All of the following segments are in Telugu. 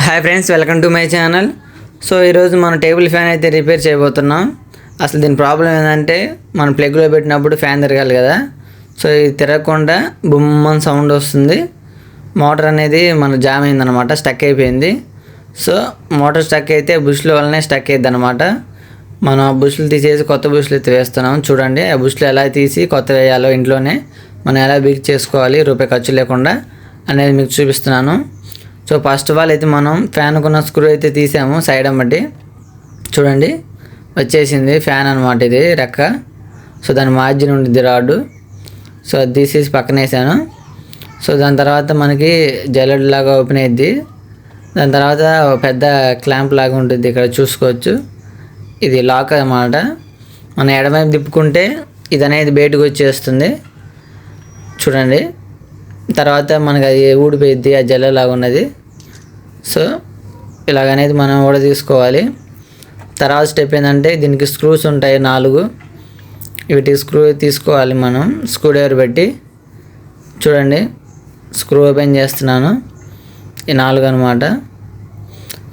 Hi friends, welcome to my channel. So ఈరోజు మనం టేబుల్ ఫ్యాన్ అయితే రిపేర్ చేయబోతున్నాం. అసలు దీని ప్రాబ్లం ఏంటంటే మనం ప్లగ్లో పెట్టినప్పుడు ఫ్యాన్ తిరగాలి కదా. సో ఇది తిరగకుండా బుమ్మని సౌండ్ వస్తుంది. మోటార్ అనేది మన జామ్ అయిందనమాట, స్టక్ అయిపోయింది. సో మోటార్ స్టక్ అయితే బుష్ల వల్లనే స్టక్ అయ్యింది అనమాట. మనం ఆ బుష్లు తీసేసి కొత్త బుష్లు అయితే వేస్తున్నాం. చూడండి ఆ బుష్లు ఎలా తీసి కొత్త వేయాలో ఇంట్లోనే మనం ఎలా బిగ్ చేసుకోవాలి రూపాయి ఖర్చు లేకుండా అనేది మీకు చూపిస్తున్నాను. సో ఫస్ట్ ఆఫ్ ఆల్ అయితే మనం ఫ్యాన్ కొన్న స్క్రూ అయితే తీసాము సైడ్ అమ్మటి. చూడండి వచ్చేసింది ఫ్యాన్ అనమాట, ఇది రెక్క. సో దాని మార్జిన్ ఉంటుంది రాడ్. సో అది తీసేసి పక్కన వేసాను. సో దాని తర్వాత మనకి జల్లెడ్ లాగా ఓపెన్ అయ్యిద్ది. దాని తర్వాత పెద్ద క్లాంప్ లాగా ఉంటుంది, ఇక్కడ చూసుకోవచ్చు. ఇది లాక్ అన్నమాట. మనం ఎడమవైపు తిప్పుకుంటే ఇది అనేది బయటకు వచ్చేస్తుంది. చూడండి తర్వాత మనకి అది ఊడిపోయిద్ది, ఆ జల్లెలాగా ఉన్నది. సో ఇలాగనేది మనం కూడా తీసుకోవాలి. తర్వాత స్టెప్ ఏంటంటే దీనికి స్క్రూస్ ఉంటాయి 4. వీటి స్క్రూ తీసుకోవాలి మనం స్క్రూ డ్రైవర్ పెట్టి. చూడండి స్క్రూ ఓపెన్ చేస్తున్నాను. ఈ 4 అనమాట.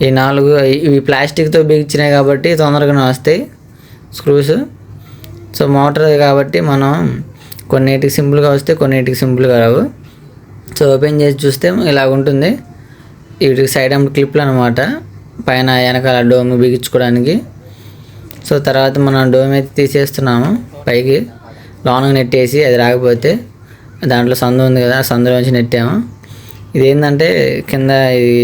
ఈ 4 ఇవి ప్లాస్టిక్తో బిగించినాయి కాబట్టి తొందరగానే వస్తాయి స్క్రూస్. సో మోటార్ కాబట్టి మనం కొన్నిటికి సింపుల్గా వస్తాయి, కొన్నిటికి సింపుల్గా రావు. సో ఓపెన్ చేసి చూస్తే ఇలాగ ఉంటుంది. వీటికి సైడ్ క్లిప్లు అనమాట, పైన వెనకాల డోమ్ బిగించుకోవడానికి. సో తర్వాత మనం డోమ్ అయితే తీసేస్తున్నాము పైకి, లోనగా నెట్టేసి అది రాకపోతే దాంట్లో సందు ఉంది కదా, ఆ సందులోంచి నెట్టాము. ఇదేంటంటే కింద ఇది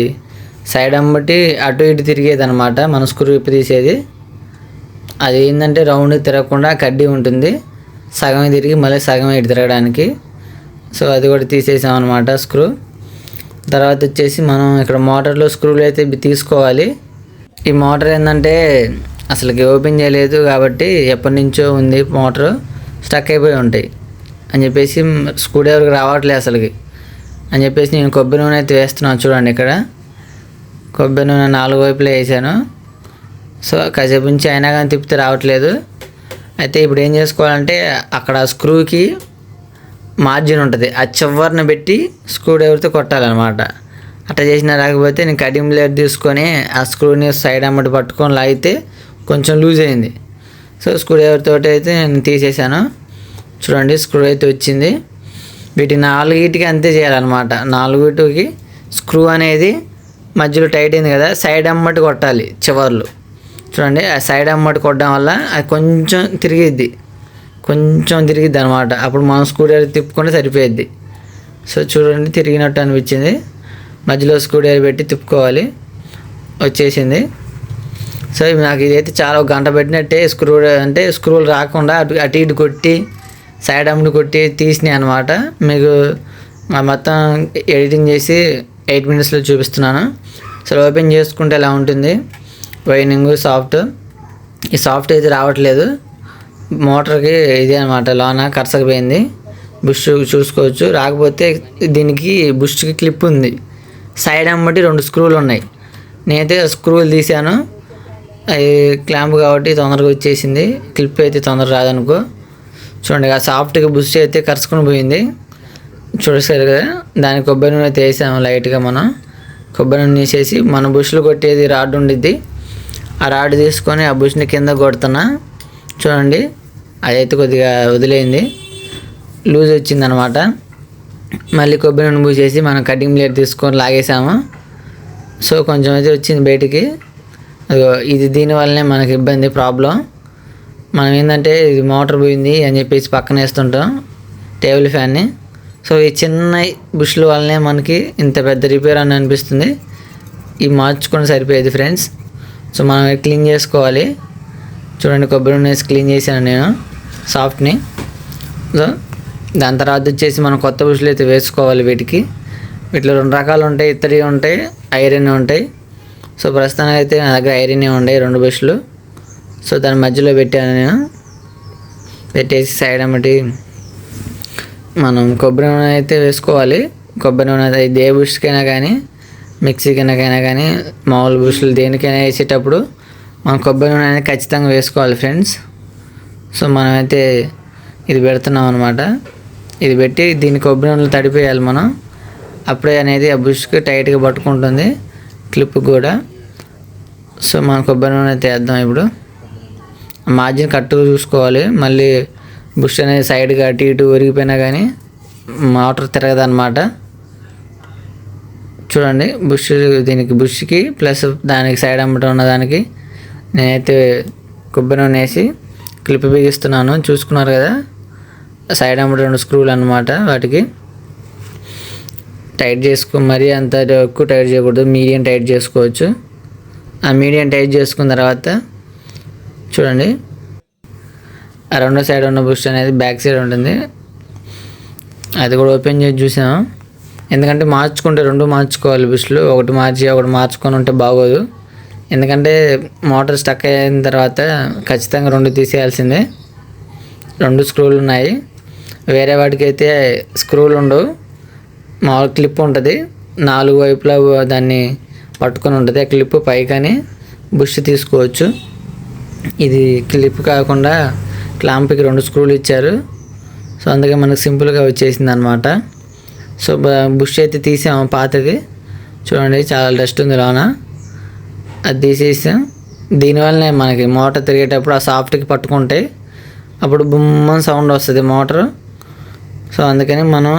సైడ్ బట్టి అటు ఇటు తిరిగేది అనమాట, మన స్క్రూ ఇప్పి తీసేది. అది ఏంటంటే రౌండ్ తిరగకుండా కడ్డీ ఉంటుంది, సగం తిరిగి మళ్ళీ సగం ఇటు తిరగడానికి. సో అది కూడా తీసేసాం అనమాట స్క్రూ. తర్వాత వచ్చేసి మనం ఇక్కడ మోటార్లో స్క్రూలు అయితే తీసుకోవాలి. ఈ మోటార్ ఏంటంటే అసలుకి ఓపెన్ చేయలేదు కాబట్టి ఎప్పటి నుంచో ఉంది మోటారు, స్టక్ అయిపోయి ఉంటాయి అని చెప్పేసి స్క్రూ డ్రైవర్కి రావట్లేదు అసలుకి అని చెప్పేసి నేను కొబ్బరి నూనె అయితే వేస్తున్నాను. చూడండి ఇక్కడ కొబ్బరి నూనె 4 వైపులా వేసాను. సో కాసేపు నుంచి అయినా కానీ తిప్పితే రావట్లేదు. అయితే ఇప్పుడు ఏం చేసుకోవాలంటే అక్కడ స్క్రూకి మార్జిన్ ఉంటుంది, ఆ చివరిని పెట్టి స్క్రూ డ్రైవర్తో కొట్టాలన్నమాట. అట్లా చేసినా రాకపోతే నేను కటింగ్ బ్లేడ్ తీసుకొని ఆ స్క్రూని సైడ్ అమ్మటి పట్టుకొని లాగితే కొంచెం లూజ్ అయింది. సో స్క్రూ డ్రైవర్ తోటి అయితే నేను తీసేసాను. చూడండి స్క్రూ అయితే వచ్చింది. వీటి 4కి అంతే చేయాలన్నమాట. 4కి స్క్రూ అనేది మధ్యలో టైట్ అయింది కదా, సైడ్ అమ్మటి కొట్టాలి చివర్లు. చూడండి ఆ సైడ్ అమ్మటి కొట్టడం వల్ల అది కొంచెం తిరిగిద్ది అనమాట. అప్పుడు మనం స్క్రూ డ్రైవర్ తిప్పుకుంటే సరిపోయిద్ది. సో చూడండి తిరిగినట్టు అనిపించింది. మధ్యలో స్క్రూ డ్రైవర్ పెట్టి తిప్పుకోవాలి, వచ్చేసింది. సో నాకు ఇదైతే చాలా ఒక గంట పెట్టినట్టే స్క్రూలు రాకుండా అటు ఇటు కొట్టి సైడ్ అమ్మటి కొట్టి తీసినాయి అనమాట. మీకు మొత్తం ఎడిటింగ్ చేసి 8 minutesలో చూపిస్తున్నాను. సో ఓపెన్ చేసుకుంటే ఎలా ఉంటుంది వైనింగ్ సాఫ్ట్. ఈ సాఫ్ట్ అయితే రావట్లేదు మోటార్కి, ఇదే అనమాట లోన కరసకపోయింది. బుష్ చూసుకోవచ్చు. రాకపోతే దీనికి బుష్కి క్లిప్ ఉంది, సైడ్ అమ్మటి 2 స్క్రూలు ఉన్నాయి. నేనైతే స్క్రూలు తీసాను, అది క్లాంప్ కాబట్టి తొందరగా వచ్చేసింది. క్లిప్ అయితే తొందరగా రాదనుకో. చూడండి ఆ సాఫ్ట్గా బుష్ అయితే కరుచుకొని పోయింది. చూడసారు కదా, దానికి కొబ్బరి నూనె అయితే వేసాము లైట్గా. మనం కొబ్బరి నూనె వేసేసి మన బుష్లు కొట్టేది రాడ్ ఉండిద్ది, ఆ రాడ్ తీసుకొని ఆ బుష్ని కింద కొడుతున్నా. చూడండి అదైతే కొద్దిగా వదిలేయింది, లూజ్ వచ్చిందనమాట. మళ్ళీ కొబ్బరి నూనె పూసేసి మనం కటింగ్ బ్లేడ్ తీసుకొని లాగేసాము. సో కొంచెం అయితే వచ్చింది బయటికి. ఇది దీనివల్లనే మనకి ఇబ్బంది ప్రాబ్లం. మనం ఏంటంటే ఇది మోటార్ పోయింది అని చెప్పేసి పక్కన వేస్తుంటాం టేబుల్ ఫ్యాన్ని. సో ఈ చిన్న బుష్ల వల్లనే మనకి ఇంత పెద్ద రిపేర్ అని అనిపిస్తుంది. ఇవి మార్చుకొని సరిపోయేది ఫ్రెండ్స్. సో మనం క్లీన్ చేసుకోవాలి. చూడండి కొబ్బరి నూనె వేసి క్లీన్ చేశాను నేను సాఫ్ట్ని. సో దాని తర్వాత వచ్చేసి మనం కొత్త బుష్లు అయితే వేసుకోవాలి. వీటిలో 2 రకాలు ఉంటాయి, ఇత్తడి ఉంటాయి, ఐరన్ ఉంటాయి. సో ప్రస్తుతానికి అయితే నా దగ్గర ఐరన్ ఉన్నాయి 2 బుష్లు. సో దాని మధ్యలో పెట్టాను నేను. పెట్టేసి సైడ్ అమ్మటి మనం కొబ్బరి నూనె అయితే వేసుకోవాలి. కొబ్బరి నూనె అయితే ఏ బుష్కైనా కానీ మిక్సీకైనా కానీ మామూలు బుష్లు దేనికైనా వేసేటప్పుడు మనం కొబ్బరి నూనె అనేది ఖచ్చితంగా వేసుకోవాలి ఫ్రెండ్స్. సో మనమైతే ఇది పెడుతున్నాం అనమాట. ఇది పెట్టి దీన్ని కొబ్బరి నూనెలో తడిపేయాలి మనం. అప్పుడే అనేది ఆ బుష్కి టైట్గా పట్టుకుంటుంది. క్లిప్ కూడా. సో మనం కొబ్బరి నూనె అయితే వేద్దాం. ఇప్పుడు మార్జిన్ కరెక్ట్గా చూసుకోవాలి. మళ్ళీ బుష్ అనేది సైడ్గా అటు ఇటు ఒరిగిపోయినా కానీ మోటార్ తిరగదన్నమాట. చూడండి దీనికి బుష్కి ప్లస్ దానికి సైడ్ అమ్మటం ఉన్న దానికి నేనైతే కొబ్బరి నూనె వేసి క్లిప్ బిగిస్తున్నాను. చూసుకున్నారు కదా, సైడ్ అమ్మటం 2 స్క్రూలు అన్నమాట. వాటికి టైట్ మరీ అంత ఎక్కువ టైట్ చేయకూడదు, మీడియం టైట్ చేసుకోవచ్చు. ఆ మీడియం టైట్ చేసుకున్న తర్వాత చూడండి, ఆ రెండో సైడ్ ఉన్న బుష్ అనేది బ్యాక్ సైడ్ ఉంటుంది. అది కూడా ఓపెన్ చేసి చూసాము. ఎందుకంటే మార్చుకుంటే 2 మార్చుకోవాలి బుష్లు. ఒకటి మార్చుకొని ఉంటే బాగోదు. ఎందుకంటే మోటార్ స్టక్ అయిన తర్వాత ఖచ్చితంగా 2 తీసేయాల్సిందే. 2 స్క్రూలు ఉన్నాయి. వేరే వాటికి అయితే స్క్రూలు ఉండవు, మామూలు క్లిప్ ఉంటుంది. 4 వైపులా దాన్ని పట్టుకొని ఉంటుంది. ఆ క్లిప్ పైకని బుష్ తీసుకోవచ్చు. ఇది క్లిప్ కాకుండా క్లాంప్కి 2 స్క్రూలు ఇచ్చారు. సో అందుకే మనకు సింపుల్గా వచ్చేసింది అనమాట. సో బుష్ అయితే తీసాము పాతది. చూడండి చాలా డస్ట్ ఉంది లోన. అది తీసేసాం. దీనివల్లనే మనకి మోటార్ తిరిగేటప్పుడు ఆ సాఫ్ట్కి పట్టుకుంటే అప్పుడు బుమ్మని సౌండ్ వస్తుంది మోటారు. సో అందుకని మనం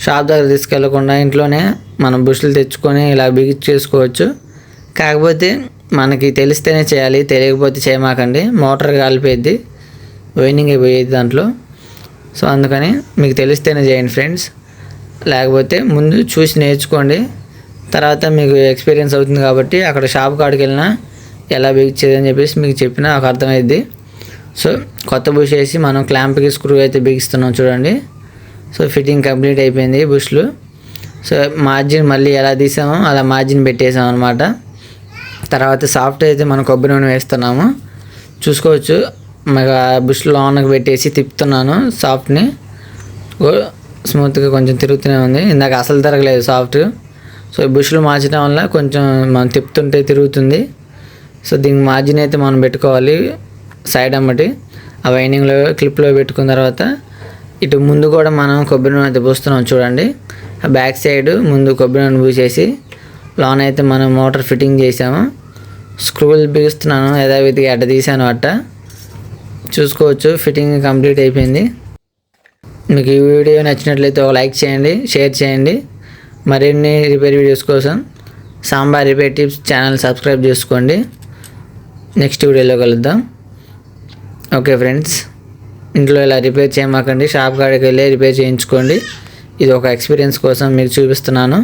షాప్ దగ్గర తీసుకెళ్ళకుండా ఇంట్లోనే మనం బుష్లు తెచ్చుకొని ఇలా బిగించేసుకోవచ్చు. కాకపోతే మనకి తెలిస్తేనే చేయాలి, తెలియకపోతే చేయమాకండి. మోటార్ కాలిపోయిద్ది, వైండింగ్ అయిపోయేది దాంట్లో. సో అందుకని మీకు తెలిస్తేనే చేయండి ఫ్రెండ్స్. లేకపోతే ముందు చూసి నేర్చుకోండి, తర్వాత మీకు ఎక్స్పీరియన్స్ అవుతుంది. కాబట్టి అక్కడ షాప్ కాడికి వెళ్ళినా ఎలా బిగించేది అని చెప్పేసి మీకు చెప్పినా నాకు అర్థమైద్ది. సో కొత్త బుష్ వేసి మనం క్లాంప్కి స్క్రూ అయితే బిగిస్తున్నాం చూడండి. సో ఫిట్టింగ్ కంప్లీట్ అయిపోయింది బుష్లు. సో మార్జిన్ మళ్ళీ ఎలా తీసామో అలా మార్జిన్ పెట్టేసాం అనమాట. తర్వాత సాఫ్ట్ అయితే మనం కొబ్బరి నూనె వేస్తున్నాము. చూసుకోవచ్చు, మీకు బుష్లు లోనకి పెట్టేసి తిప్పుతున్నాను. సాఫ్ట్ని స్మూత్గా కొంచెం తిరుగుతూనే ఉంది. ఇందాక అసలు తిరగలేదు సాఫ్ట్. సో బుష్లు మార్చడం వల్ల కొంచెం మనం తిప్పుతుంటే తిరుగుతుంది. సో దీనికి మార్జిన్ అయితే మనం పెట్టుకోవాలి సైడ్ అమ్మటి. ఆ వైండింగ్లో క్లిప్లో పెట్టుకున్న తర్వాత ఇటు ముందు కూడా మనం కొబ్బరి నూనె అయితే పోస్తున్నాం చూడండి. ఆ బ్యాక్ సైడ్ ముందు కొబ్బరి నూనె పూసేసి లోన్ అయితే మనం మోటార్ ఫిట్టింగ్ చేసాము. స్క్రూలు బిగిస్తున్నాను, యథావిధిగా అడ్డ తీసాను అట్ట. చూసుకోవచ్చు ఫిట్టింగ్ కంప్లీట్ అయిపోయింది. మీకు ఈ వీడియో నచ్చినట్లయితే ఒక లైక్ చేయండి, షేర్ చేయండి. మరిన్ని రిపేర్ వీడియోస్ కోసం sambar repair tips channel subscribe చేసుకోండి. నెక్స్ట్ వీడియోలో కలుద్దాం. ఓకే ఫ్రెండ్స్, ఇంట్లో ఇలా రిపేర్ చేయమాకండి, షాప్ కాడికి వెళ్ళి రిపేర్ చేయించుకోండి. ఇది ఒక ఎక్స్పీరియన్స్ కోసం మీకు చూపిస్తున్నాను.